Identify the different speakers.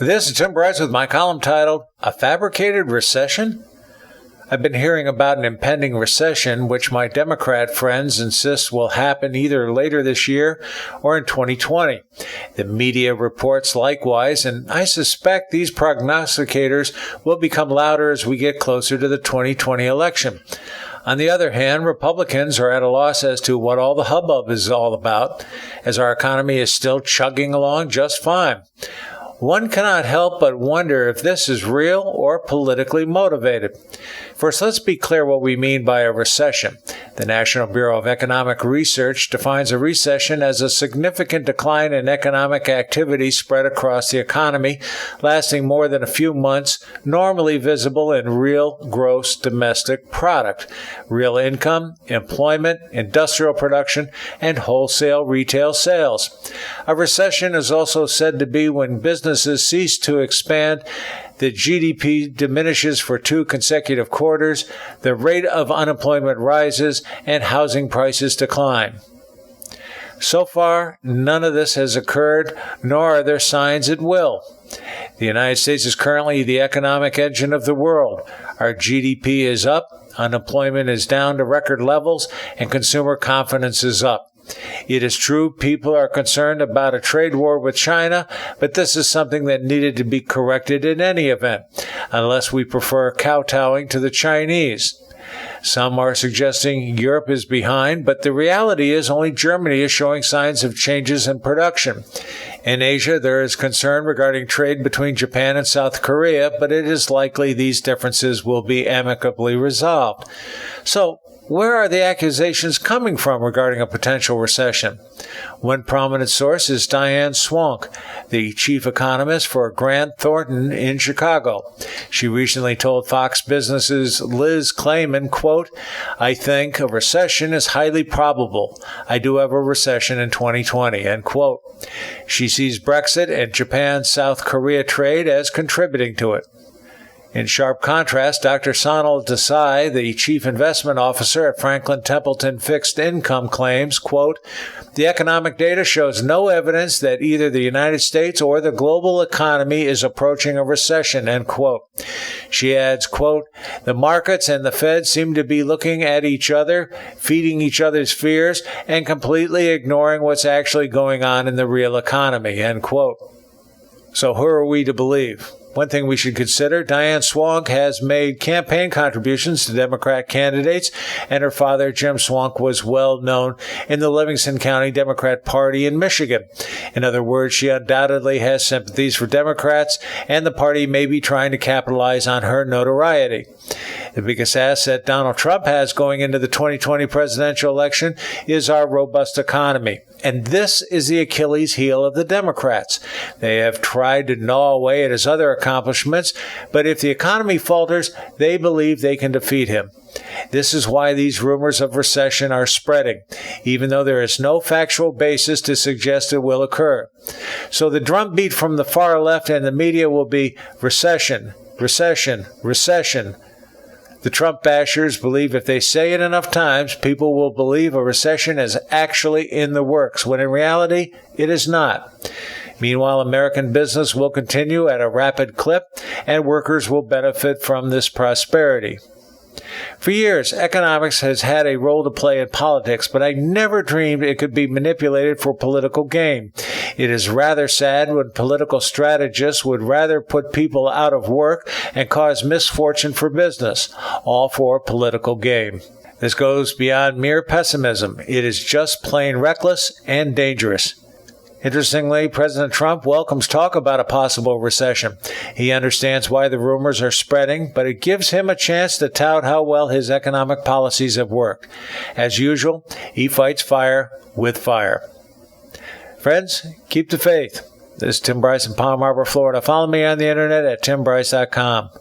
Speaker 1: This is Tim Bryce with my column titled, A Fabricated Recession? I've been hearing about an impending recession, which my Democrat friends insist will happen either later this year or in 2020. The media reports likewise, and I suspect these prognosticators will become louder as we get closer to the 2020 election. On the other hand, Republicans are at a loss as to what all the hubbub is all about, as our economy is still chugging along just fine. One cannot help but wonder if this is real or politically motivated. First, let's be clear what we mean by a recession. The National Bureau of Economic Research defines a recession as a significant decline in economic activity spread across the economy, lasting more than a few months, normally visible in real gross domestic product, real income, employment, industrial production, and wholesale retail sales. A recession is also said to be when businesses cease to expand, the GDP diminishes for 2 consecutive quarters, the rate of unemployment rises, and housing prices decline. So far, none of this has occurred, nor are there signs it will. The United States is currently the economic engine of the world. Our GDP is up, unemployment is down to record levels, and consumer confidence is up. It is true people are concerned about a trade war with China, but this is something that needed to be corrected in any event, unless we prefer kowtowing to the Chinese. Some are suggesting Europe is behind, but the reality is only Germany is showing signs of changes in production. In Asia, there is concern regarding trade between Japan and South Korea, but it is likely these differences will be amicably resolved. So, where are the accusations coming from regarding a potential recession? One prominent source is Diane Swonk, the chief economist for Grant Thornton in Chicago. She recently told Fox Business's Liz Klayman, quote, "I think a recession is highly probable. I do have a recession in 2020, end quote. She sees Brexit and Japan-South Korea trade as contributing to it. In sharp contrast, Dr. Sonal Desai, the chief investment officer at Franklin Templeton Fixed Income, claims, quote, "The economic data shows no evidence that either the United States or the global economy is approaching a recession," end quote. She adds, quote, "The markets and the Fed seem to be looking at each other, feeding each other's fears, and completely ignoring what's actually going on in the real economy," end quote. So who are we to believe? One thing we should consider, Diane Swonk has made campaign contributions to Democrat candidates, and her father, Jim Swonk, was well known in the Livingston County Democrat Party in Michigan. In other words, she undoubtedly has sympathies for Democrats, and the party may be trying to capitalize on her notoriety. The biggest asset Donald Trump has going into the 2020 presidential election is our robust economy. And this is the Achilles heel of the Democrats. They have tried to gnaw away at his other accomplishments, but if the economy falters, they believe they can defeat him. This is why these rumors of recession are spreading, even though there is no factual basis to suggest it will occur. So the drumbeat from the far left and the media will be recession, recession, recession. The Trump bashers believe if they say it enough times, people will believe a recession is actually in the works, when in reality, it is not. Meanwhile, American business will continue at a rapid clip, and workers will benefit from this prosperity. For years, economics has had a role to play in politics, but I never dreamed it could be manipulated for political gain. It is rather sad when political strategists would rather put people out of work and cause misfortune for business, all for political gain. This goes beyond mere pessimism. It is just plain reckless and dangerous. Interestingly, President Trump welcomes talk about a possible recession. He understands why the rumors are spreading, but it gives him a chance to tout how well his economic policies have worked. As usual, he fights fire with fire. Friends, keep the faith. This is Tim Bryce in Palm Harbor, Florida. Follow me on the internet at timbryce.com.